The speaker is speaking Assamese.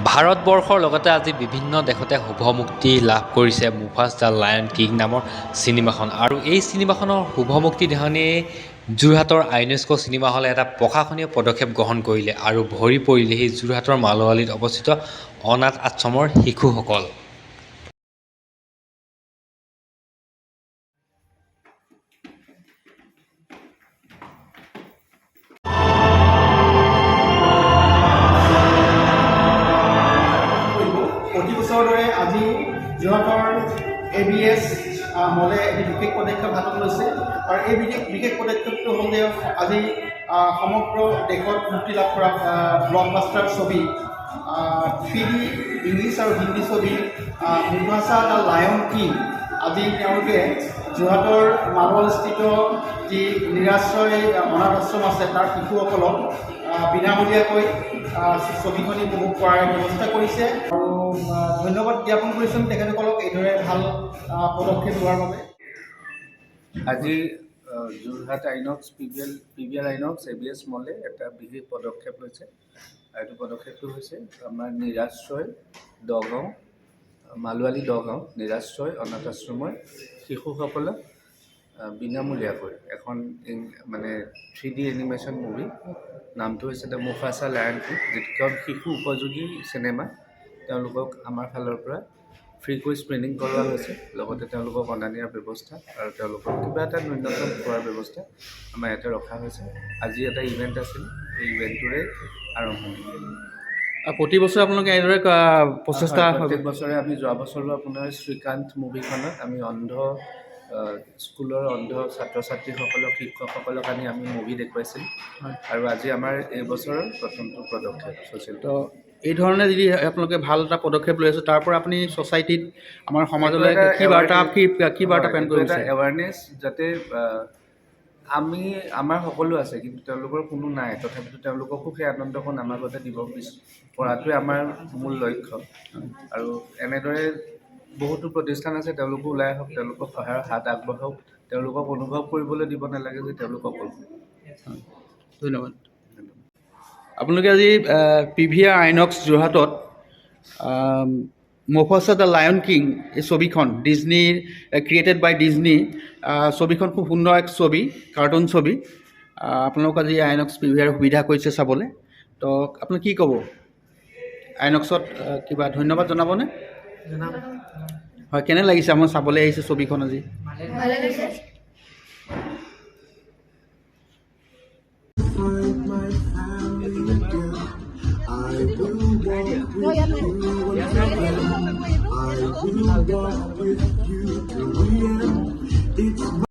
ভাৰতবৰ্ষৰ লগতে আজি বিভিন্ন দেশতে শুভমুক্তি লাভ কৰিছে মুফাছ দ্য লায়ন কিং নামৰ চিনেমাখন আৰু এই চিনেমাখনৰ শুভমুক্তি দিনাখনেই যোৰহাটৰ আইনেস্ক' চিনেমা হলে এটা প্ৰশাসনীয় পদক্ষেপ গ্ৰহণ কৰিলে আৰু ভৰি পৰিলেহি যোৰহাটৰ মালোৱালীত অৱস্থিত অনাথ আশ্ৰমৰ শিশুসকল। প্ৰতি বছৰৰ দৰে আজি যোৰহাটৰ ABS মলে এটি বিশেষ পদক্ষেপ হাতত লৈছে আৰু এই বিশেষ পদক্ষেপটো হ'ল যে আজি সমগ্ৰ দেশত মুক্তি লাভ কৰা ব্লকবাষ্টাৰ ছবি 3D ইংলিছ আৰু হিন্দী ছবি মুফাছা দ্য লায়ন কিং আজি তেওঁলোকে যোৰহাটৰ মালৱস্থিত যি নিৰাশ্ৰয় অনাথ আশ্ৰম আছে তাৰ শিশুসকলক বিনামূলীয়াকৈ ছবিখনি উপভোগ কৰাৰ ব্যৱস্থা কৰিছে আৰু ধন্যবাদ জ্ঞাপন কৰিছোঁ তেখেতসকলক এইদৰে ভাল পদক্ষেপ লোৱাৰ বাবে। আজি Jorhat INOX PVR INOX ABS মলে এটা বিশেষ পদক্ষেপ লৈছে। এইটো পদক্ষেপটো হৈছে আমাৰ নিৰাশ্ৰয় দগাঁও মালোৱালী দগাঁও নিৰাশ্ৰয় অনাথ আশ্ৰমৰ শিশুসকলক বিনামূলীয়াকৈ এখন মানে 3D এনিমেশ্যন মুভি নামটো হৈছে দ্য মুফাছা লায়ন কিং, যিখন শিশু উপযোগী চিনেমা তেওঁলোকক আমাৰ ফালৰ পৰা ফ্ৰীকৈ স্ক্ৰিনিং কৰোৱা হৈছে। লগতে তেওঁলোকক অনা নিয়াৰ ব্যৱস্থা আৰু তেওঁলোকক কিবা এটা ন্যূনতম খোৱাৰ ব্যৱস্থা আমাৰ ইয়াতে ৰখা হৈছে। আজি এটা ইভেণ্ট আছিল, এই ইভেণ্টটোৰে আৰম্ভণি। প্ৰতি বছৰে আপোনালোকে এনেদৰে প্ৰচেষ্টা প্ৰত্যেক বছৰে আমি যোৱা বছৰো আপোনাৰ শ্ৰীকান্ত মুভিখনত আমি স্কুলৰ অন্ধ ছাত্ৰ ছাত্ৰীসকলক শিক্ষকসকলক আমি মুভি দেখুৱাইছিলোঁ আৰু আজি আমাৰ এই বছৰৰ প্ৰথমটো পদক্ষেপ ছ'চিয়েল। তো এই ধৰণে যদি আপোনালোকে ভাল এটা পদক্ষেপ লৈ আছে তাৰ পৰা আপুনি ছ'চাইটিত আমাৰ সমাজলৈ কি বাৰ্তা প্ৰেৰণ কৰিব এটা এৱাৰনেছ যাতে আমাৰ সকলো আছে কিন্তু তেওঁলোকৰ কোনো নাই, তথাপিতো তেওঁলোককো সেই আনন্দখন আমাৰ আগতে দিব পৰাটোৱে আমাৰ মূল লক্ষ্য। আৰু এনেদৰে বহুতো প্ৰতিষ্ঠান আছে, তেওঁলোকো ওলাই আহক, তেওঁলোকক সহায়ৰ হাত আগবঢ়াওক, তেওঁলোকক অনুভৱ কৰিবলৈ দিব নালাগে যে তেওঁলোকক ধন্যবাদ। আপোনালোকে আজি PVR আইনক্স যোৰহাটত মুফাছা দ্য লায়ন কিং এই ছবিখন ডিজনীৰ ক্ৰিয়েটেড বাই ডিজনী ছবিখন খুব সুন্দৰ এক ছবি, কাৰ্টুন ছবি। আপোনালোক আজি আইনক্স PVR সুবিধা কৰিছে চাবলৈ, তো আপুনি কি ক'ব? আইনক্সত কিবা ধন্যবাদ জনাবনে? হয়, কেনে লাগিছে আমাৰ চাবলৈ আহিছে ছবিখন আজি? I will walk with you